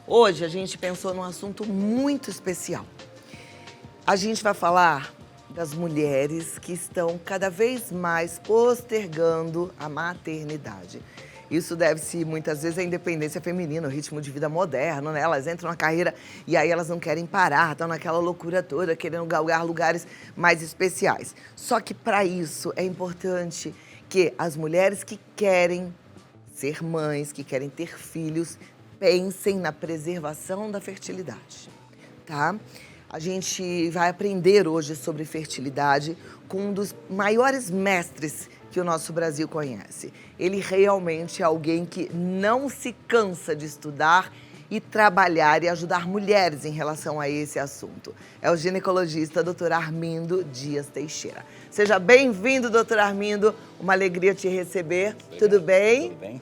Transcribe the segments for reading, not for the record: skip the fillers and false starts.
Hoje a gente pensou num assunto muito especial. A gente vai falar das mulheres que estão cada vez mais postergando a maternidade. Isso deve-se, muitas vezes, à independência feminina, o ritmo de vida moderno, né? Elas entram na carreira e aí elas não querem parar, estão naquela loucura toda, querendo galgar lugares mais especiais. Só que, para isso, é importante que as mulheres que querem ser mães, que querem ter filhos, pensem na preservação da fertilidade, tá? A gente vai aprender hoje sobre fertilidade com um dos maiores mestres que o nosso Brasil conhece. Ele realmente é alguém que não se cansa de estudar e trabalhar e ajudar mulheres em relação a esse assunto. É o ginecologista Dr. Armindo Dias Teixeira. Seja bem-vindo, Dr. Armindo. Uma alegria te receber. Tudo bem? Tudo bem.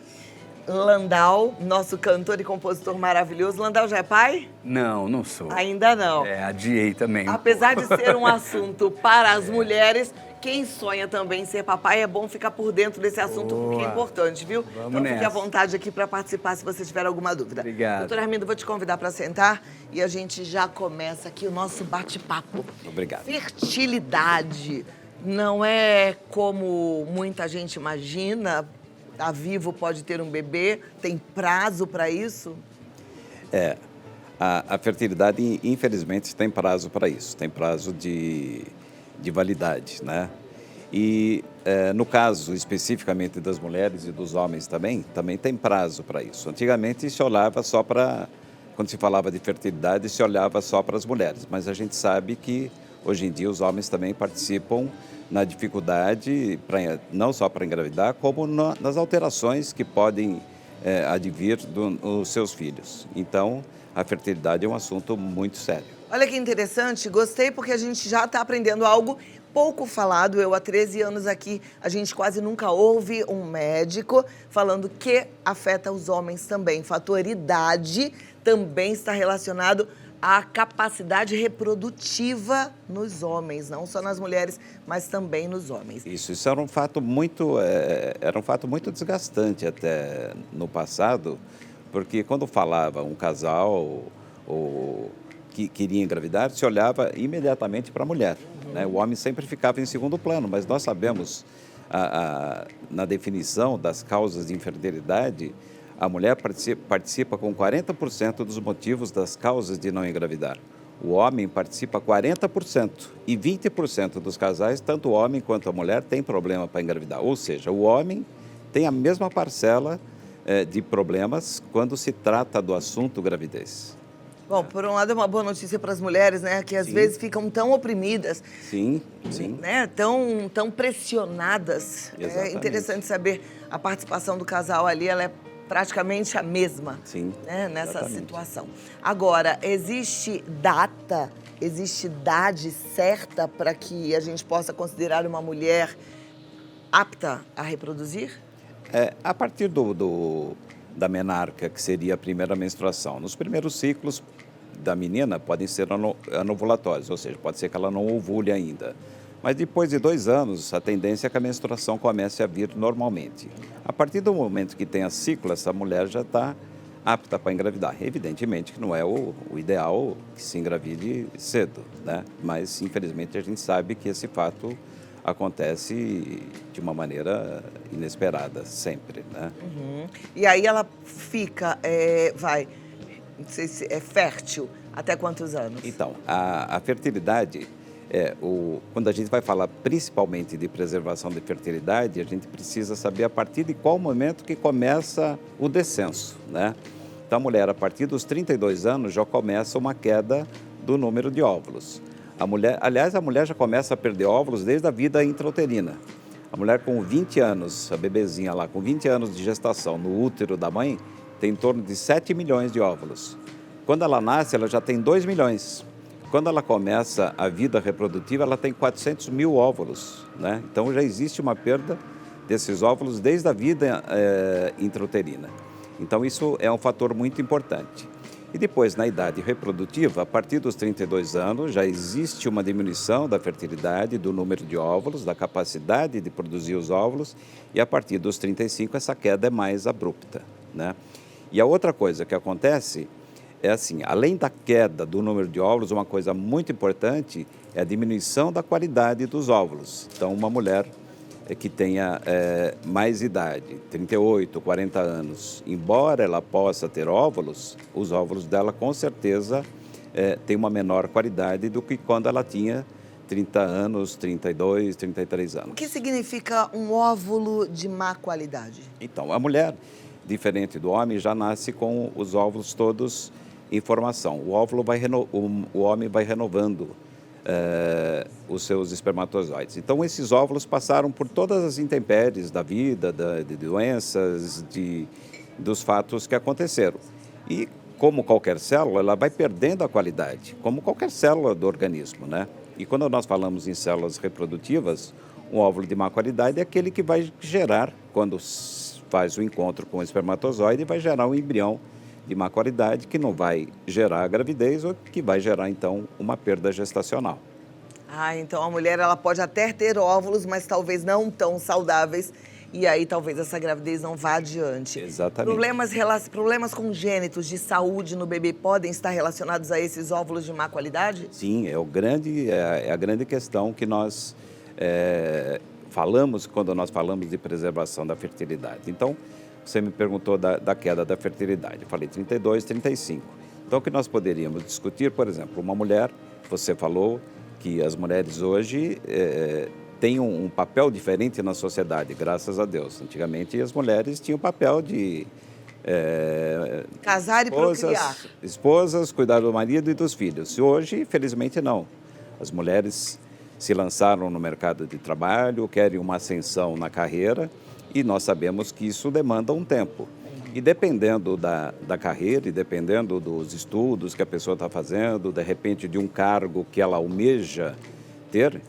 Landau, nosso cantor e compositor maravilhoso. Landau já é pai? Não, não sou. Ainda não. Adiei também. Apesar de ser um assunto para as mulheres, quem sonha também em ser papai, é bom ficar por dentro desse assunto, porque é importante, viu? Vamos então fique nessa. à vontade aqui para participar se você tiver alguma dúvida. Obrigado. Doutor Armindo, vou te convidar para sentar e a gente já começa aqui o nosso bate-papo. Obrigado. Fertilidade não é como muita gente imagina. Tá vivo, pode ter um bebê, tem prazo para isso? A fertilidade, infelizmente, tem prazo para isso, tem prazo de validade, né? E no caso, especificamente das mulheres e dos homens também tem prazo para isso. Antigamente se olhava só para, quando se falava de fertilidade, se olhava só para as mulheres, mas a gente sabe que hoje em dia os homens também participam na dificuldade, não só para engravidar, como nas alterações que podem advir dos seus filhos. Então, a fertilidade é um assunto muito sério. Olha que interessante, gostei porque a gente já está aprendendo algo pouco falado. Eu, há 13 anos aqui, a gente quase nunca ouve um médico falando que afeta os homens também. Fator idade também está relacionado à capacidade reprodutiva nos homens, não só nas mulheres, mas também nos homens. Isso era um fato muito desgastante até no passado, porque quando falava um casal que queria engravidar, se olhava imediatamente para a mulher, né? O homem sempre ficava em segundo plano, mas nós sabemos, na definição das causas de infertilidade, a mulher participa com 40% dos motivos das causas de não engravidar. O homem participa 40% e 20% dos casais, tanto o homem quanto a mulher, tem problema para engravidar. Ou seja, o homem tem a mesma parcela de problemas quando se trata do assunto gravidez. Bom, por um lado é uma boa notícia para as mulheres, né? Que às vezes ficam tão oprimidas. Sim, sim. Né? Tão pressionadas. Exatamente. É interessante saber a participação do casal ali, ela é praticamente a mesma. Sim, né? Nessa exatamente. situação. Agora, existe idade certa para que a gente possa considerar uma mulher apta a reproduzir? A partir da menarca, que seria a primeira menstruação, nos primeiros ciclos da menina podem ser anovulatórios, ou seja, pode ser que ela não ovule ainda. Mas depois de 2 anos, a tendência é que a menstruação comece a vir normalmente. A partir do momento que tem a ciclo, essa mulher já está apta para engravidar. Evidentemente que não é o ideal que se engravide cedo, né? Mas, infelizmente, a gente sabe que esse fato acontece de uma maneira inesperada, sempre, né? Uhum. E aí ela fica, não sei se é fértil, até quantos anos? Então, a fertilidade, quando a gente vai falar principalmente de preservação de fertilidade, a gente precisa saber a partir de qual momento que começa o descenso, né? Então, a mulher, a partir dos 32 anos, já começa uma queda do número de óvulos. A mulher já começa a perder óvulos desde a vida intrauterina. A mulher com 20 anos, a bebezinha lá, com 20 anos de gestação no útero da mãe, tem em torno de 7 milhões de óvulos. Quando ela nasce, ela já tem 2 milhões. Quando ela começa a vida reprodutiva, ela tem 400 mil óvulos, né? Então, já existe uma perda desses óvulos desde a vida intrauterina. Então, isso é um fator muito importante. E depois, na idade reprodutiva, a partir dos 32 anos, já existe uma diminuição da fertilidade, do número de óvulos, da capacidade de produzir os óvulos, e a partir dos 35 essa queda é mais abrupta, né? E a outra coisa que acontece é assim, além da queda do número de óvulos, uma coisa muito importante é a diminuição da qualidade dos óvulos. Então, uma mulher que tenha mais idade, 38, 40 anos, embora ela possa ter óvulos, os óvulos dela com certeza têm uma menor qualidade do que quando ela tinha 30 anos, 32, 33 anos. O que significa um óvulo de má qualidade? Então, a mulher, diferente do homem, já nasce com os óvulos todos em formação. O homem vai renovando os seus espermatozoides. Então, esses óvulos passaram por todas as intempéries da vida, de doenças, dos fatos que aconteceram. E, como qualquer célula, ela vai perdendo a qualidade, como qualquer célula do organismo, né? E quando nós falamos em células reprodutivas, um óvulo de má qualidade é aquele que vai gerar, quando faz o encontro com o espermatozoide, vai gerar um embrião de má qualidade que não vai gerar a gravidez ou que vai gerar, então, uma perda gestacional. Ah, então a mulher ela pode até ter óvulos, mas talvez não tão saudáveis, e aí talvez essa gravidez não vá adiante. Exatamente. Problemas congênitos de saúde no bebê podem estar relacionados a esses óvulos de má qualidade? Sim, é a grande questão que nós falamos quando nós falamos de preservação da fertilidade. Então, você me perguntou da queda da fertilidade. Eu falei 32, 35. Então, o que nós poderíamos discutir, por exemplo, uma mulher, você falou que as mulheres hoje têm um papel diferente na sociedade, graças a Deus. Antigamente, as mulheres tinham o papel de casar e procriar. Esposas, cuidar do marido e dos filhos. Hoje, felizmente, não. As mulheres se lançaram no mercado de trabalho, querem uma ascensão na carreira e nós sabemos que isso demanda um tempo. E dependendo da carreira e dependendo dos estudos que a pessoa está fazendo, de repente de um cargo que ela almeja ter,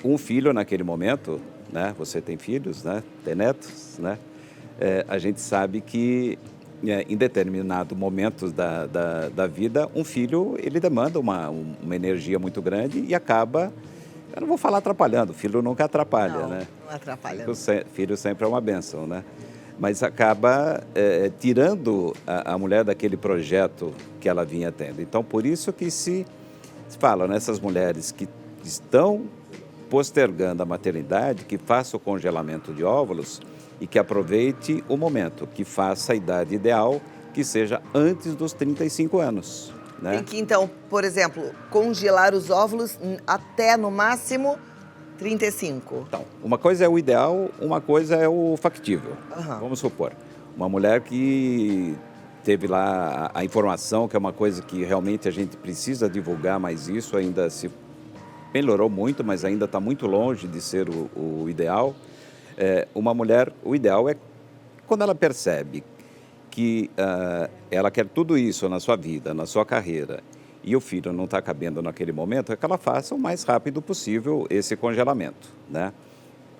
um filho naquele momento, né? Você tem filhos, né? Tem netos, né? A gente sabe que em determinado momento da vida, um filho ele demanda uma energia muito grande e acaba, eu não vou falar atrapalhando, o filho nunca atrapalha, né? Não atrapalha. Filho sempre é uma bênção, né? Mas acaba tirando a mulher daquele projeto que ela vinha tendo. Então, por isso que se fala nessas mulheres que estão postergando a maternidade, que faça o congelamento de óvulos e que aproveite o momento, que faça a idade ideal, que seja antes dos 35 anos. Né? Tem que, então, por exemplo, congelar os óvulos até, no máximo, 35. Então, uma coisa é o ideal, uma coisa é o factível. Uhum. Vamos supor, uma mulher que teve lá a informação, que é uma coisa que realmente a gente precisa divulgar, mas isso ainda se melhorou muito, mas ainda está muito longe de ser o ideal. Uma mulher, o ideal é quando ela percebe que ela quer tudo isso na sua vida, na sua carreira, e o filho não está cabendo naquele momento, é que ela faça o mais rápido possível esse congelamento, né?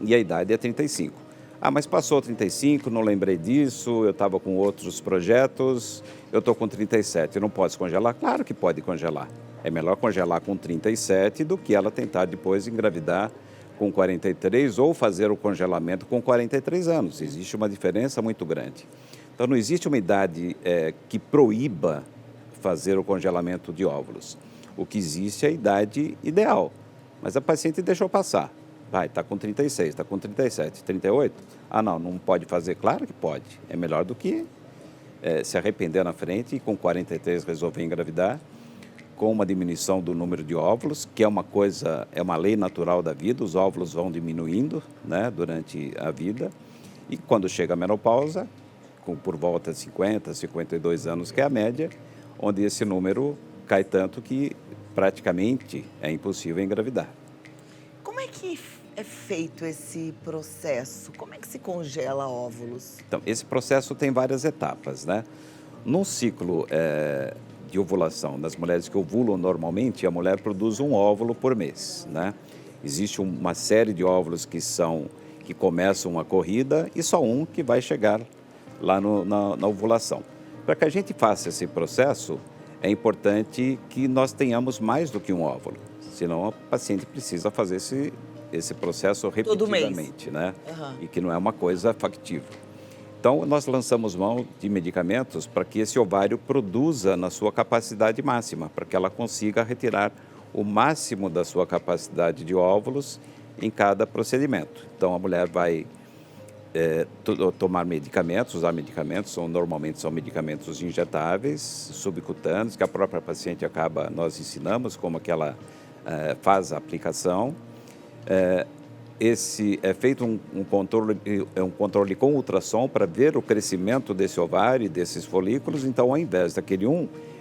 E a idade é 35. Ah, mas passou 35, não lembrei disso, eu estava com outros projetos, eu estou com 37, não posso congelar? Claro que pode congelar. É melhor congelar com 37 do que ela tentar depois engravidar com 43 ou fazer o congelamento com 43 anos. Existe uma diferença muito grande. Então, não existe uma idade que proíba fazer o congelamento de óvulos. O que existe é a idade ideal, mas a paciente deixou passar. Vai, está com 36, está com 37, 38? Ah, não pode fazer? Claro que pode. É melhor do que se arrepender na frente e com 43 resolver engravidar, com uma diminuição do número de óvulos, que é uma lei natural da vida, os óvulos vão diminuindo, né, durante a vida, e quando chega a menopausa, por volta de 50, 52 anos, que é a média, onde esse número cai tanto que praticamente é impossível engravidar. Como é que é feito esse processo? Como é que se congela óvulos? Então, esse processo tem várias etapas, né? Num ciclo de ovulação, das mulheres que ovulam normalmente, a mulher produz um óvulo por mês, né? Existe uma série de óvulos que começam a corrida e só um que vai chegar lá na ovulação. Para que a gente faça esse processo, é importante que nós tenhamos mais do que um óvulo, senão a paciente precisa fazer esse processo repetidamente, né? Uhum. E que não é uma coisa factível. Então, nós lançamos mão de medicamentos para que esse ovário produza na sua capacidade máxima, para que ela consiga retirar o máximo da sua capacidade de óvulos em cada procedimento. Então, a mulher vai tomar medicamentos, usar medicamentos, normalmente são medicamentos injetáveis, subcutâneos, que a própria paciente nós ensinamos como que ela faz a aplicação. Esse é feito um controle com ultrassom para ver o crescimento desse ovário e desses folículos. Então, ao invés daquele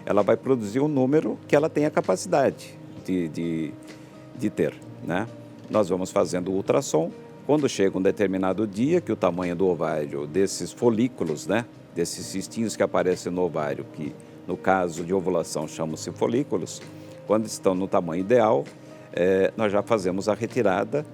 ela vai produzir um número que ela tem a capacidade de ter, né? Nós vamos fazendo o ultrassom. Quando chega um determinado dia que o tamanho do ovário, desses folículos, né, desses cistinhos que aparecem no ovário, que no caso de ovulação chamam-se folículos, quando estão no tamanho ideal, nós já fazemos a retirada.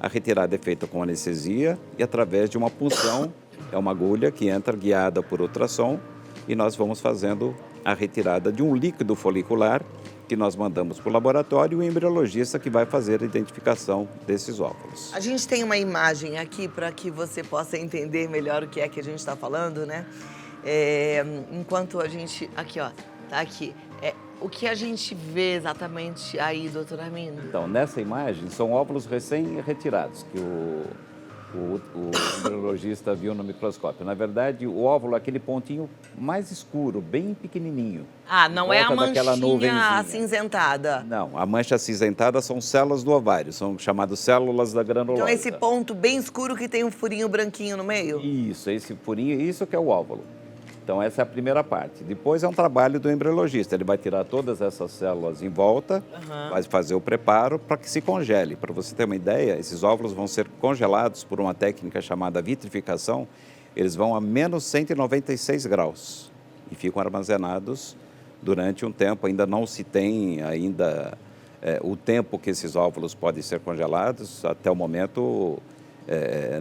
A retirada é feita com anestesia e através de uma punção, é uma agulha que entra guiada por ultrassom e nós vamos fazendo a retirada de um líquido folicular que nós mandamos para o laboratório e o embriologista que vai fazer a identificação desses óvulos. A gente tem uma imagem aqui para que você possa entender melhor o que é que a gente está falando, né? Enquanto a gente... Aqui, ó. Tá aqui. O que a gente vê exatamente aí, doutor Armindo? Então, nessa imagem, são óvulos recém-retirados, que o embriologista viu no microscópio. Na verdade, o óvulo é aquele pontinho mais escuro, bem pequenininho. Ah, não é a manchinha acinzentada? Não, a mancha acinzentada são células do ovário, são chamadas células da granulose. Então, esse ponto bem escuro que tem um furinho branquinho no meio? Isso, esse furinho, isso que é o óvulo. Então, essa é a primeira parte. Depois é um trabalho do embriologista. Ele vai tirar todas essas células em volta, vai fazer o preparo para que se congele. Para você ter uma ideia, esses óvulos vão ser congelados por uma técnica chamada vitrificação. Eles vão a menos 196 graus e ficam armazenados durante um tempo. Ainda não se tem o tempo que esses óvulos podem ser congelados. Até o momento,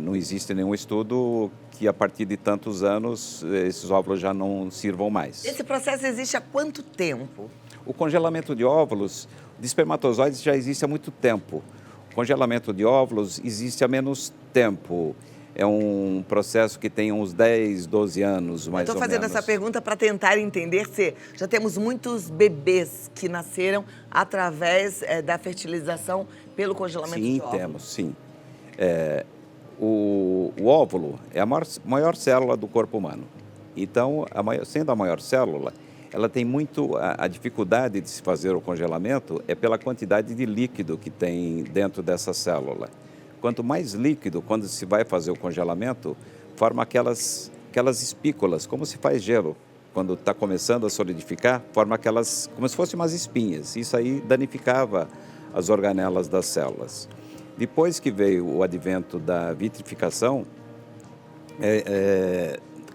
não existe nenhum estudo que a partir de tantos anos esses óvulos já não sirvam mais. Esse processo existe há quanto tempo? O congelamento de óvulos, de espermatozoides, já existe há muito tempo. O congelamento de óvulos existe há menos tempo. É um processo que tem uns 10, 12 anos, mais ou menos. Estou fazendo essa pergunta para tentar entender se já temos muitos bebês que nasceram através da fertilização pelo congelamento de óvulos. Sim, temos, sim. O óvulo é a maior célula do corpo humano. Então, sendo a maior célula, ela tem a dificuldade de se fazer o congelamento é pela quantidade de líquido que tem dentro dessa célula. Quanto mais líquido, quando se vai fazer o congelamento, forma aquelas espículas, como se faz gelo. Quando está começando a solidificar, forma como se fossem umas espinhas. Isso aí danificava as organelas das células. Depois que veio o advento da vitrificação,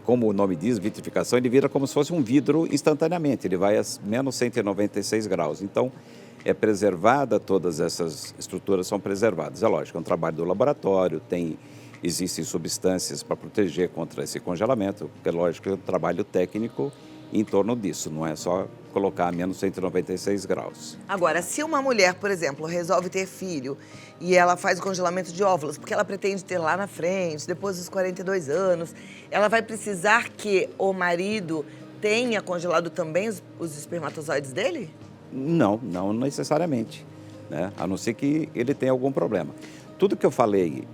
como o nome diz, vitrificação, ele vira como se fosse um vidro instantaneamente, ele vai a menos 196 graus. Então, é preservada, todas essas estruturas são preservadas. É lógico, é um trabalho do laboratório, existem substâncias para proteger contra esse congelamento, é lógico que é um trabalho técnico em torno disso, não é só colocar a menos 196 graus. Agora, se uma mulher, por exemplo, resolve ter filho e ela faz o congelamento de óvulos, porque ela pretende ter lá na frente, depois dos 42 anos, ela vai precisar que o marido tenha congelado também os espermatozoides dele? Não, não necessariamente, né? A não ser que ele tenha algum problema. Tudo que eu falei,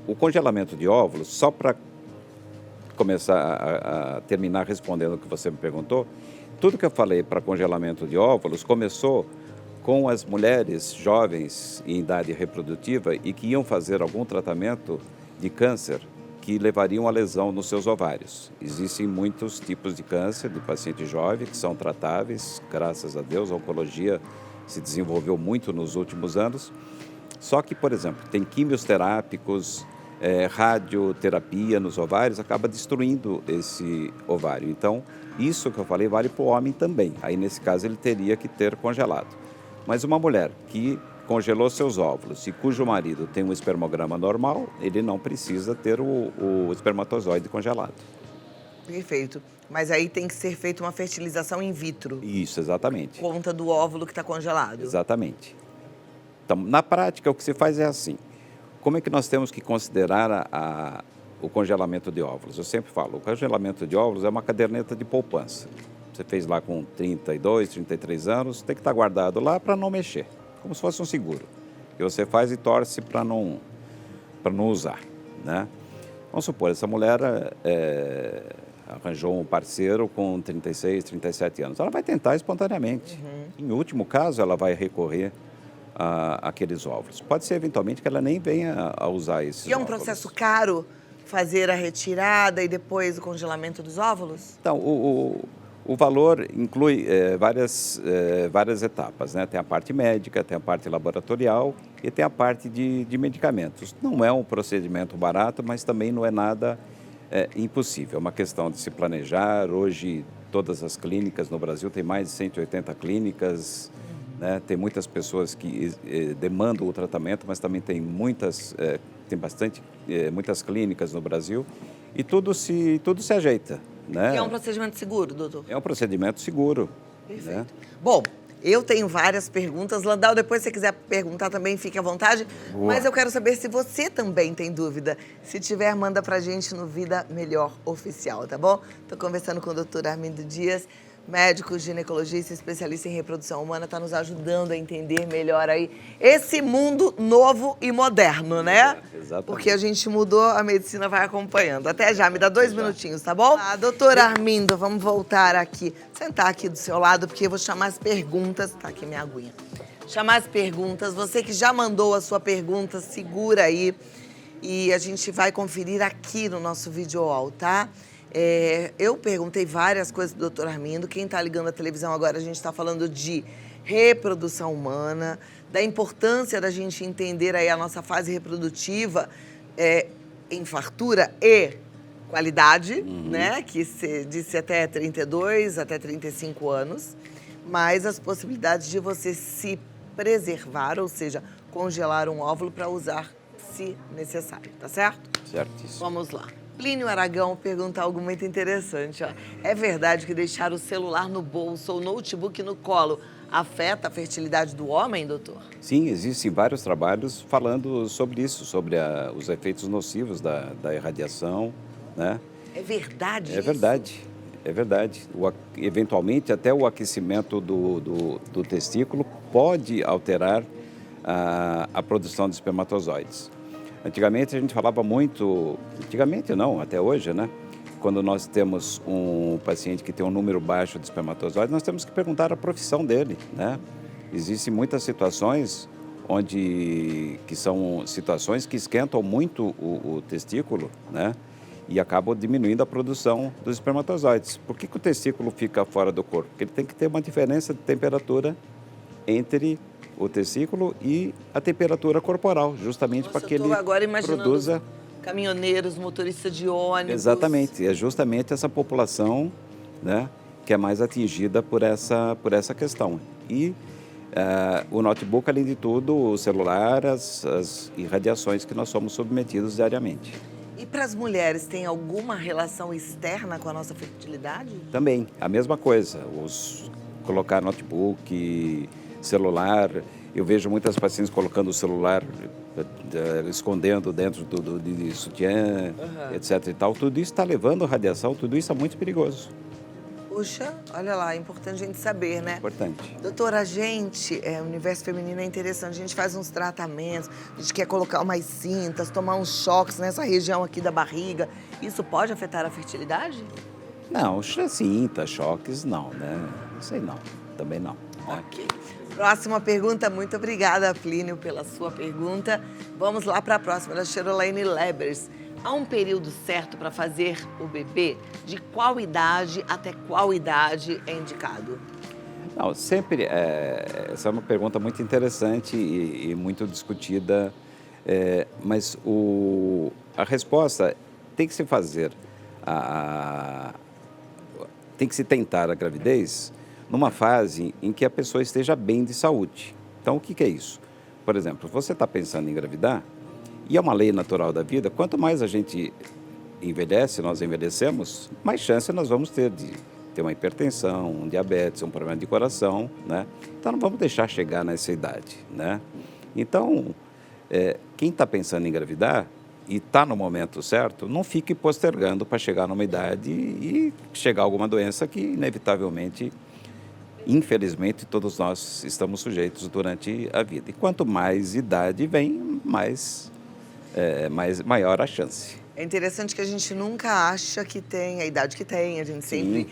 o congelamento de óvulos, só para começar a terminar respondendo o que você me perguntou, tudo que eu falei para congelamento de óvulos começou com as mulheres jovens em idade reprodutiva e que iam fazer algum tratamento de câncer que levariam a lesão nos seus ovários. Existem muitos tipos de câncer de paciente jovem que são tratáveis, graças a Deus, a oncologia se desenvolveu muito nos últimos anos. Só que, por exemplo, tem quimioterápicos, radioterapia nos ovários, acaba destruindo esse ovário. Então, isso que eu falei vale para o homem também. Aí, nesse caso, ele teria que ter congelado. Mas uma mulher que congelou seus óvulos e cujo marido tem um espermograma normal, ele não precisa ter o espermatozoide congelado. Perfeito. Mas aí tem que ser feita uma fertilização in vitro. Isso, exatamente. Por conta do óvulo que está congelado. Exatamente. Então, na prática, o que se faz é assim. Como é que nós temos que considerar o congelamento de óvulos? Eu sempre falo, o congelamento de óvulos é uma caderneta de poupança. Você fez lá com 32, 33 anos, tem que estar guardado lá para não mexer, como se fosse um seguro. Que você faz e torce para não usar, né? Vamos supor, essa mulher arranjou um parceiro com 36, 37 anos. Ela vai tentar espontaneamente. Em último caso, ela vai recorrer àqueles óvulos. Pode ser, eventualmente, que ela nem venha a usar esses óvulos. E é um processo caro fazer a retirada e depois o congelamento dos óvulos? Então, o valor inclui várias etapas, né? Tem a parte médica, tem a parte laboratorial e tem a parte de medicamentos. Não é um procedimento barato, mas também não é nada impossível. É uma questão de se planejar. Hoje, todas as clínicas no Brasil, tem mais de 180 clínicas, né? Tem muitas pessoas que demandam o tratamento, mas também tem muitas clínicas no Brasil e tudo se ajeita, né? E é um procedimento seguro, doutor? É um procedimento seguro. Perfeito. Né? Bom, eu tenho várias perguntas. Landau, depois se você quiser perguntar também, fique à vontade. Boa. Mas eu quero saber se você também tem dúvida. Se tiver, manda pra gente no Vida Melhor Oficial, tá bom? Tô conversando com o doutor Armindo Dias, médico, ginecologista, especialista em reprodução humana, está nos ajudando a entender melhor aí esse mundo novo e moderno, né? Exatamente. Porque a gente mudou, a medicina vai acompanhando. Até já, me dá 2 minutinhos, tá bom? Doutor Armindo, vamos voltar aqui, sentar aqui do seu lado, porque eu vou chamar as perguntas. Tá aqui minha aguinha. Chamar as perguntas. Você que já mandou a sua pergunta, segura aí. E a gente vai conferir aqui no nosso vídeo wall, tá? Eu perguntei várias coisas do doutor Armindo. Quem está ligando a televisão agora, a gente está falando de reprodução humana, da importância da gente entender aí a nossa fase reprodutiva em fartura e qualidade, né? Que se disse até 32, até 35 anos. Mas as possibilidades de você se preservar, ou seja, congelar um óvulo para usar se necessário, tá certo? Certíssimo. Vamos lá. Plínio Aragão pergunta algo muito interessante. Ó. É verdade que deixar o celular no bolso ou notebook no colo afeta a fertilidade do homem, doutor? Sim, existem vários trabalhos falando sobre isso, sobre os efeitos nocivos da irradiação, né? É verdade É isso? verdade, é verdade. Eventualmente, até o aquecimento do testículo pode alterar a produção de espermatozoides. Antigamente a gente falava muito, antigamente não, até hoje, né? Quando nós temos um paciente que tem um número baixo de espermatozoides, nós temos que perguntar a profissão dele, né? Existem muitas situações que são situações que esquentam muito o testículo, né? E acabam diminuindo a produção dos espermatozoides. Por que o testículo fica fora do corpo? Porque ele tem que ter uma diferença de temperatura entre o testículo e a temperatura corporal, justamente para que ele agora imaginando produza... caminhoneiros, motoristas de ônibus. Exatamente, é justamente essa população, né, que é mais atingida por essa questão. E o notebook, além de tudo, o celular, as irradiações que nós somos submetidos diariamente. E para as mulheres, tem alguma relação externa com a nossa fertilidade? Também, a mesma coisa, colocar notebook, celular. Eu vejo muitas pacientes colocando o celular, escondendo dentro de sutiã, etc. e tal. Tudo isso está levando radiação, tudo isso é muito perigoso. Puxa, olha lá, é importante a gente saber, né? Importante. Doutora, o universo feminino é interessante, a gente faz uns tratamentos, a gente quer colocar umas cintas, tomar uns choques nessa região aqui da barriga. Isso pode afetar a fertilidade? Não, cinta, choques, não, né? Isso aí não, também não. Né? Ok. Próxima pergunta, muito obrigada, Plínio, pela sua pergunta. Vamos lá para a próxima, da Cherolaine Lebers. Há um período certo para fazer o bebê? De qual idade até qual idade é indicado? Não, sempre, essa é uma pergunta muito interessante e muito discutida, mas a resposta tem que se fazer, tem que se tentar a gravidez numa fase em que a pessoa esteja bem de saúde. Então, o que é isso? Por exemplo, você está pensando em engravidar, e é uma lei natural da vida, quanto mais a gente envelhece, nós envelhecemos, mais chance nós vamos ter de ter uma hipertensão, um diabetes, um problema de coração, né? Então, não vamos deixar chegar nessa idade, né? Então, quem está pensando em engravidar, está no momento certo, não fique postergando para chegar numa idade e chegar alguma doença que, inevitavelmente, infelizmente, todos nós estamos sujeitos durante a vida. E quanto mais idade vem, maior a chance. É interessante que a gente nunca acha que tem a idade que tem, a gente sempre,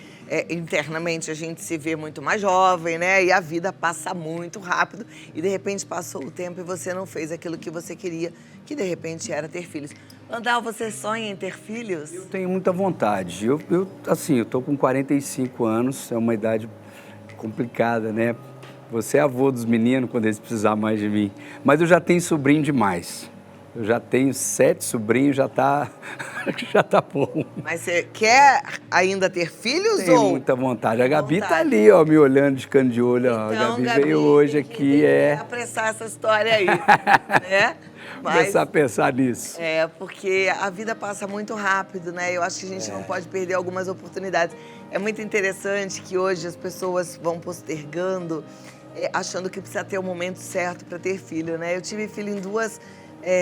internamente, a gente se vê muito mais jovem, né? E a vida passa muito rápido e, de repente, passou o tempo e você não fez aquilo que você queria, que, de repente, era ter filhos. Landau, você sonha em ter filhos? Eu tenho muita vontade. Eu tô com 45 anos, é uma idade complicada, né? Você é avô dos meninos quando eles precisarem mais de mim. Mas eu já tenho sobrinho demais. Eu já tenho 7 sobrinhos, já tá bom. Mas você quer ainda ter filhos Tenho ou? muita vontade. A Gabi tá ali, ó, me olhando de canto de olho. Ó. Então, A Gabi veio hoje aqui, apressar essa história aí, né? Começar a pensar nisso. Porque a vida passa muito rápido, né? Eu acho que a gente não pode perder algumas oportunidades. É muito interessante que hoje as pessoas vão postergando, achando que precisa ter o momento certo para ter filho, né? Eu tive filho em 2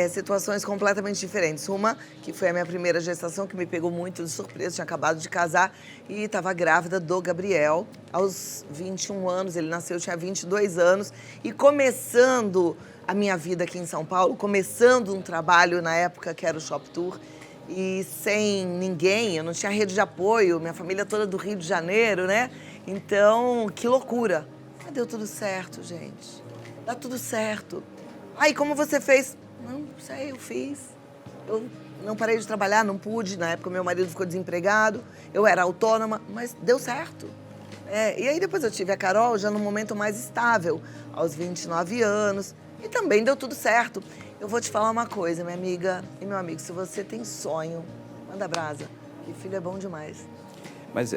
situações completamente diferentes. Uma, que foi a minha primeira gestação, que me pegou muito de surpresa, tinha acabado de casar e estava grávida do Gabriel, aos 21 anos, ele nasceu, eu tinha 22 anos, e começando a minha vida aqui em São Paulo, começando um trabalho na época que era o Shop Tour, e sem ninguém, eu não tinha rede de apoio, minha família toda do Rio de Janeiro, né? Então, que loucura. Mas deu tudo certo, gente. Dá tudo certo. Aí, como você fez? Não sei, eu fiz. Eu não parei de trabalhar, não pude. Na época, meu marido ficou desempregado. Eu era autônoma, mas deu certo. E aí, depois eu tive a Carol já num momento mais estável, aos 29 anos. E também deu tudo certo. Eu vou te falar uma coisa, minha amiga e meu amigo. Se você tem sonho, manda brasa. E filho é bom demais. Mas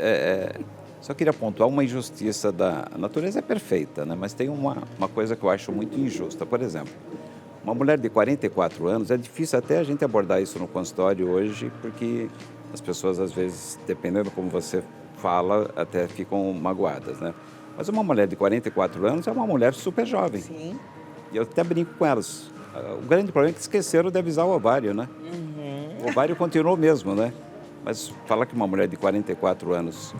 só queria pontuar uma injustiça a natureza é perfeita, né? Mas tem uma coisa que eu acho muito injusta. Por exemplo, uma mulher de 44 anos, é difícil até a gente abordar isso no consultório hoje, porque as pessoas, às vezes, dependendo como você fala, até ficam magoadas, né? Mas uma mulher de 44 anos é uma mulher super jovem. Sim. E eu até brinco com elas. O grande problema é que esqueceram de avisar o ovário, né? O ovário continuou o mesmo, né? Mas falar que uma mulher de 44 anos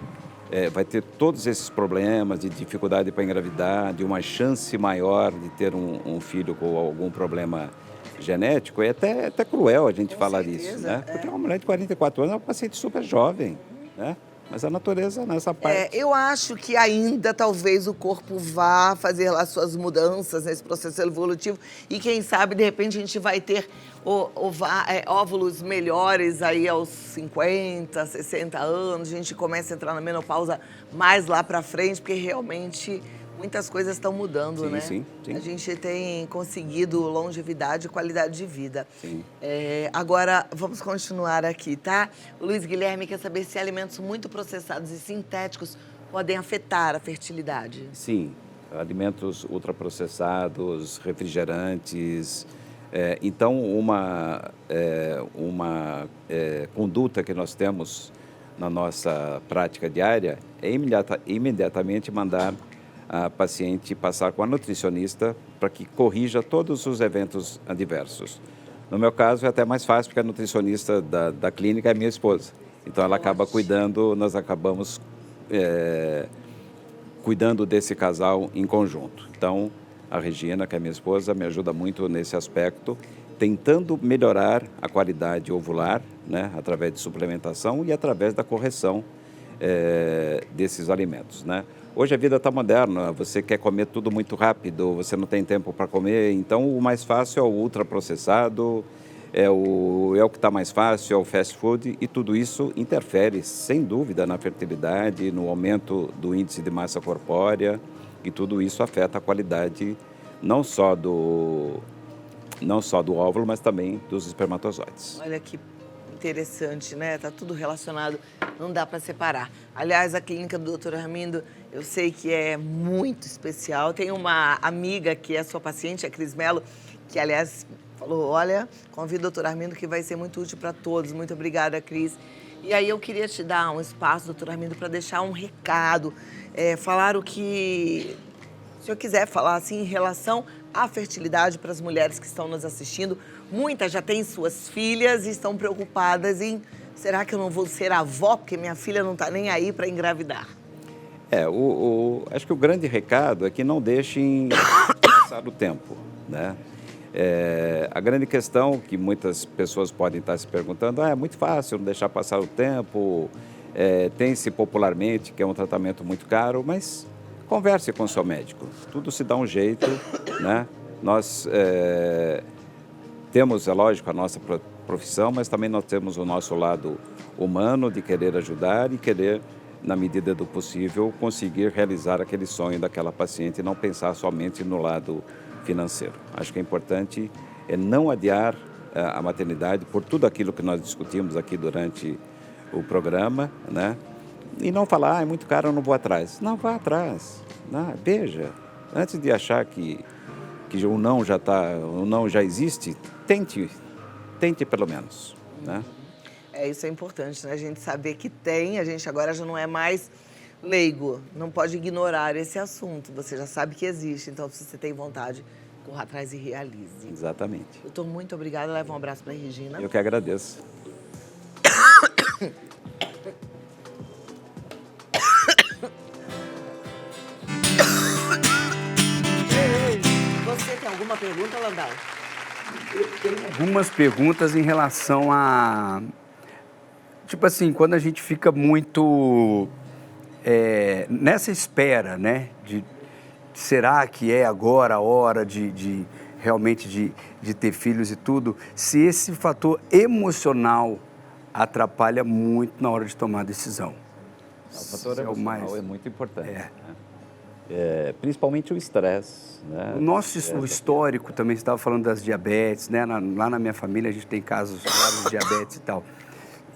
vai ter todos esses problemas de dificuldade para engravidar, de uma chance maior de ter um filho com algum problema genético, é até cruel a gente falar isso, né? Porque uma mulher de 44 anos é uma paciente super jovem, né? Mas a natureza nessa parte... eu acho que ainda talvez o corpo vá fazer lá suas mudanças nesse processo evolutivo e quem sabe, de repente, a gente vai ter óvulos melhores aí aos 50, 60 anos, a gente começa a entrar na menopausa mais lá pra frente, porque realmente muitas coisas estão mudando, sim, né? Sim. A gente tem conseguido longevidade e qualidade de vida. Sim. Agora, vamos continuar aqui, tá? O Luiz Guilherme quer saber se alimentos muito processados e sintéticos podem afetar a fertilidade. Sim, alimentos ultraprocessados, refrigerantes. Então, uma conduta que nós temos na nossa prática diária é imediatamente mandar a paciente passar com a nutricionista para que corrija todos os eventos adversos. No meu caso, é até mais fácil, porque a nutricionista da clínica é minha esposa. Então, ela acaba cuidando, nós acabamos cuidando desse casal em conjunto. Então, a Regina, que é minha esposa, me ajuda muito nesse aspecto, tentando melhorar a qualidade ovular, né, através de suplementação e através da correção desses alimentos, né? Hoje a vida está moderna, você quer comer tudo muito rápido, você não tem tempo para comer, então o mais fácil é o ultraprocessado, é o que está mais fácil, é o fast food, e tudo isso interfere, sem dúvida, na fertilidade, no aumento do índice de massa corpórea, e tudo isso afeta a qualidade não só do óvulo, mas também dos espermatozoides. Olha que interessante, né? Tá tudo relacionado, não dá para separar. Aliás, a clínica do Dr. Armindo, eu sei que é muito especial. Tem uma amiga que é sua paciente, a Cris Mello, que, aliás, falou, olha, convido o Dr. Armindo que vai ser muito útil para todos. Muito obrigada, Cris. E aí eu queria te dar um espaço, Dr. Armindo, para deixar um recado, falar o que senhor quiser falar assim em relação à fertilidade para as mulheres que estão nos assistindo, muitas já têm suas filhas e estão preocupadas em será que eu não vou ser avó porque minha filha não está nem aí para engravidar? Acho que o grande recado é que não deixem passar o tempo, né? A grande questão que muitas pessoas podem estar se perguntando, é muito fácil não deixar passar o tempo, tem-se popularmente que é um tratamento muito caro, mas converse com o seu médico, tudo se dá um jeito, né? Nós temos, é lógico, a nossa profissão, mas também nós temos o nosso lado humano de querer ajudar e querer, na medida do possível, conseguir realizar aquele sonho daquela paciente e não pensar somente no lado financeiro. Acho que é importante não adiar a maternidade por tudo aquilo que nós discutimos aqui durante o programa, né? E não falar, é muito caro, eu não vou atrás. Não, vá atrás. Veja, antes de achar que o não já existe, tente pelo menos, né? Isso é importante, né? A gente saber que tem, a gente agora já não é mais leigo, não pode ignorar esse assunto, você já sabe que existe, então se você tem vontade, corra atrás e realize. Exatamente. Doutor, muito obrigada, leva um abraço para a Regina. Eu que agradeço. Você tem alguma pergunta, Landau? Eu tenho algumas perguntas em relação a... Tipo assim, quando a gente fica muito nessa espera, né? Será que é agora a hora de realmente de ter filhos e tudo? Se esse fator emocional atrapalha muito na hora de tomar a decisão. O fator emocional é muito importante. É. Né? Principalmente o estresse. Né? O nosso histórico também, você estava falando das diabetes, né? Lá na minha família a gente tem casos graves de diabetes e tal.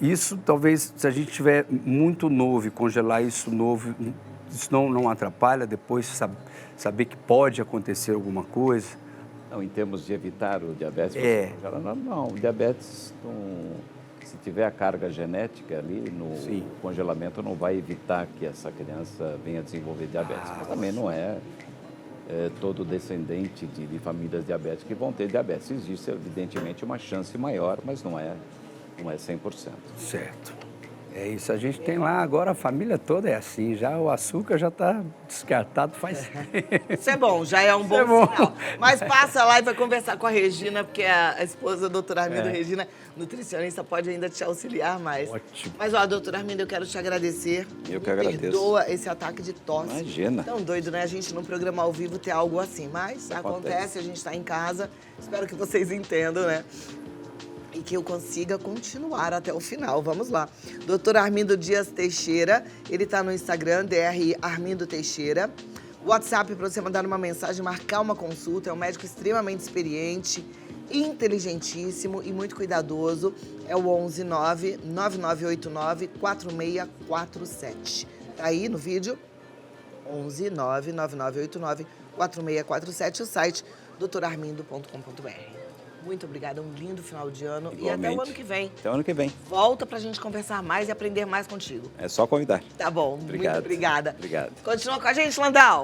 Isso talvez, se a gente tiver muito novo e congelar isso novo, isso não atrapalha depois saber que pode acontecer alguma coisa? Não, em termos de evitar o diabetes, não, o diabetes, se tiver a carga genética ali no congelamento, não vai evitar que essa criança venha a desenvolver diabetes. Mas também não é todo descendente de famílias diabéticas que vão ter diabetes. Existe, evidentemente, uma chance maior, mas não é 100%. Certo. É isso, a gente tem lá agora, a família toda é assim, já o açúcar já está descartado faz tempo. Isso é bom, já é um bom sinal. Mas passa lá e vai conversar com a Regina, porque a esposa da doutora Arminda, Regina, nutricionista, pode ainda te auxiliar mais. Ótimo. Mas, doutora Arminda, eu quero te agradecer. Eu que agradeço. Perdoa esse ataque de tosse. Imagina. Tão doido, né? A gente num programa ao vivo ter algo assim, mas acontece, a gente está em casa. Espero que vocês entendam, né? E que eu consiga continuar até o final. Vamos lá. Doutor Armindo Dias Teixeira, ele está no Instagram, DR Armindo Teixeira. WhatsApp para você mandar uma mensagem, marcar uma consulta. É um médico extremamente experiente, inteligentíssimo e muito cuidadoso. É o 11999894647. Tá aí no vídeo? 11999894647, o site doutorarmindo.com.br. Muito obrigada, um lindo final de ano. Igualmente. E até o ano que vem. Até o ano que vem. Volta pra gente conversar mais e aprender mais contigo. É só convidar. Tá bom, Obrigado. muito obrigada. Obrigado. Continua com a gente, Landau.